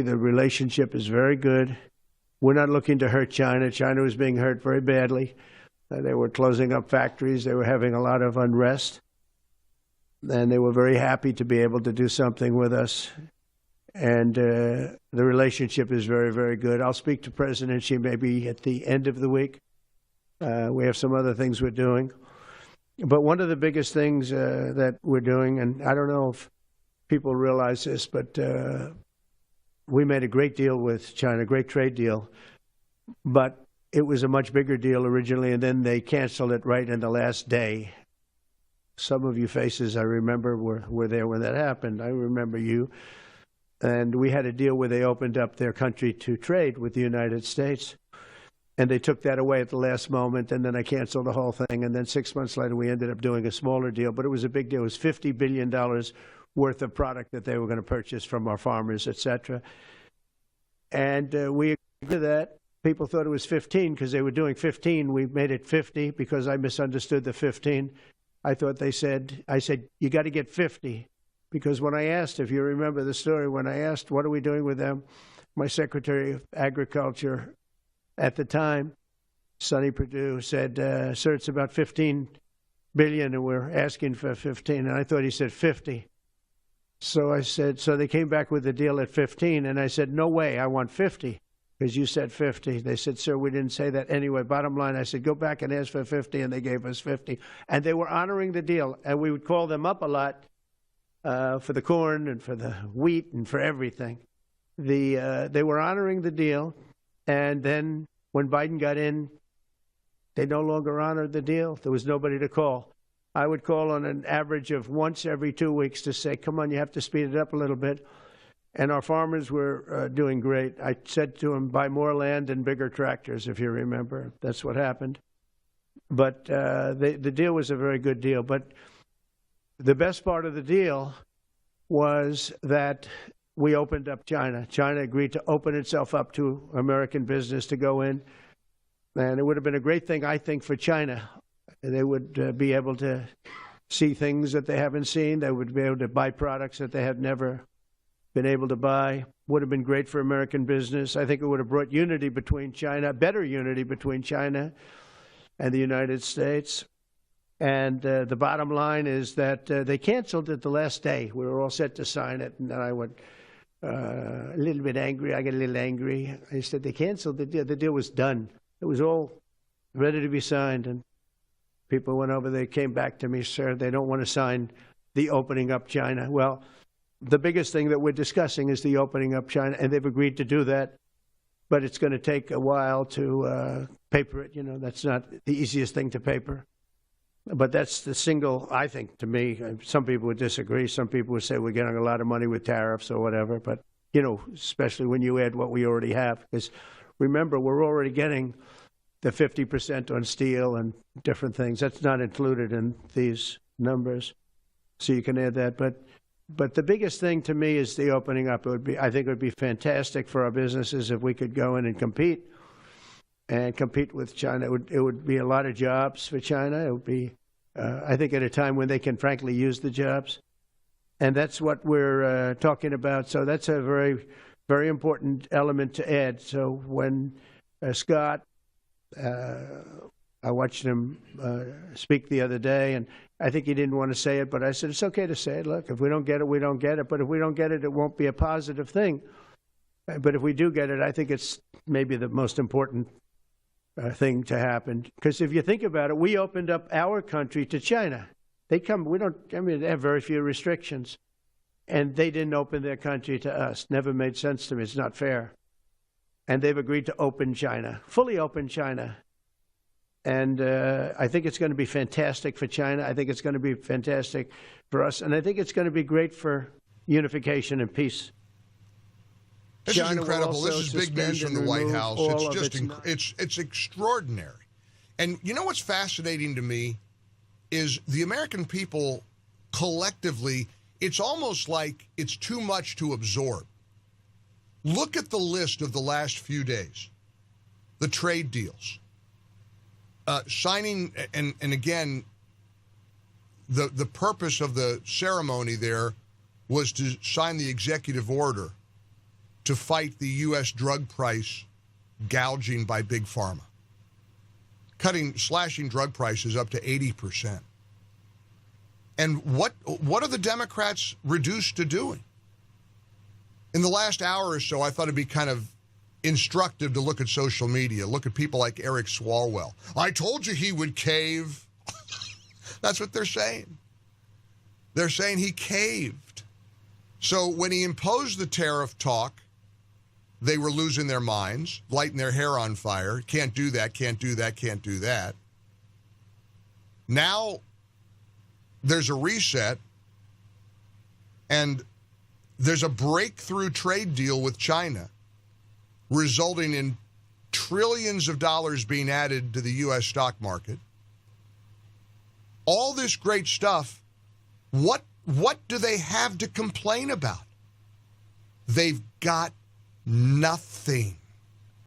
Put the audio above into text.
The relationship is very good. We're not looking to hurt China. China was being hurt very badly. They were closing up factories. They were having a lot of unrest. And they were very happy to be able to do something with us. And the relationship is very, very good. I'll speak to President Xi maybe at the end of the week. We have some other things we're doing. But one of the biggest things that we're doing, and I don't know if people realize this, but we made a great deal with China, a great trade deal. But it was a much bigger deal originally, and then they canceled it right in the last day. Some of you faces I remember were there when that happened. I remember you. And we had a deal where they opened up their country to trade with the United States. And they took that away at the last moment, and then I canceled the whole thing. And then 6 months later, we ended up doing a smaller deal. But it was a big deal. It was $50 billion worth of product that they were going to purchase from our farmers, et cetera. And we agreed to that. People thought it was 15 because they were doing 15. We made it 50 because I misunderstood the 15. I said, you got to get 50. Because when I asked, if you remember the story, when I asked, what are we doing with them? My Secretary of Agriculture at the time, Sonny Perdue, said, sir, it's about 15 billion and we're asking for 15. And I thought he said 50. So I said, so they came back with the deal at 15. And I said, no way, I want 50. Because you said 50. They said, sir, we didn't say that. Anyway, bottom line, I said, go back and ask for 50. And they gave us 50. And they were honoring the deal. And we would call them up a lot for the corn and for the wheat and for everything. They were honoring the deal. And then when Biden got in, they no longer honored the deal. There was nobody to call. I would call on an average of once every 2 weeks to say, come on, you have to speed it up a little bit. And our farmers were doing great. I said to them, buy more land and bigger tractors, if you remember. That's what happened. But the deal was a very good deal. But the best part of the deal was that we opened up China. China agreed to open itself up to American business to go in. And it would have been a great thing, I think, for China. They would be able to see things that they haven't seen. They would be able to buy products that they had never been able to buy. Would have been great for American business. I think it would have brought unity between China, better unity between China and the United States. And the bottom line is that they canceled it the last day. We were all set to sign it, and then I went a little bit angry. I got a little angry. I said, they canceled the deal. The deal was done. It was all ready to be signed. And people went over, they came back to me, sir, they don't want to sign the opening up China. Well, the biggest thing that we're discussing is the opening up China, and they've agreed to do that. But it's going to take a while to paper it. You know, that's not the easiest thing to paper. But that's the single, I think, to me, some people would disagree. Some people would say we're getting a lot of money with tariffs or whatever. But, you know, especially when you add what we already have. Because remember, we're already getting the 50% on steel and different things. That's not included in these numbers. So you can add that. But the biggest thing to me is the opening up. I think it would be fantastic for our businesses if we could go in and compete with China. It would be a lot of jobs for China. It would be, I think, at a time when they can frankly use the jobs. And that's what we're talking about. So that's a very, very important element to add. So when Scott, I watched him speak the other day, and I think he didn't want to say it, but I said, it's okay to say it. Look, if we don't get it, we don't get it. But if we don't get it, it won't be a positive thing. But if we do get it, I think it's maybe the most important thing to happen. Because if you think about it, we opened up our country to China. They have very few restrictions. And they didn't open their country to us. Never made sense to me. It's not fair. And they've agreed to open China, fully open China. And I think it's going to be fantastic for China. I think it's going to be fantastic for us. And I think it's going to be great for unification and peace. This is incredible. This is big news from the White House. It's just it's extraordinary. And you know what's fascinating to me is the American people collectively, it's almost like it's too much to absorb. Look at the list of the last few days. The trade deals. Signing, and again, the purpose of the ceremony there was to sign the executive order to fight the U.S. drug price gouging by Big Pharma, slashing drug prices up to 80%. And what are the Democrats reduced to doing? In the last hour or so, I thought it'd be kind of instructive to look at social media, look at people like Eric Swalwell. I told you he would cave. That's what they're saying. They're saying he caved. So when he imposed the tariff talk, they were losing their minds, lighting their hair on fire. Can't do that, can't do that, can't do that. Now there's a reset, and there's a breakthrough trade deal with China, resulting in trillions of dollars being added to the U.S. stock market. All this great stuff, what do they have to complain about? They've got nothing.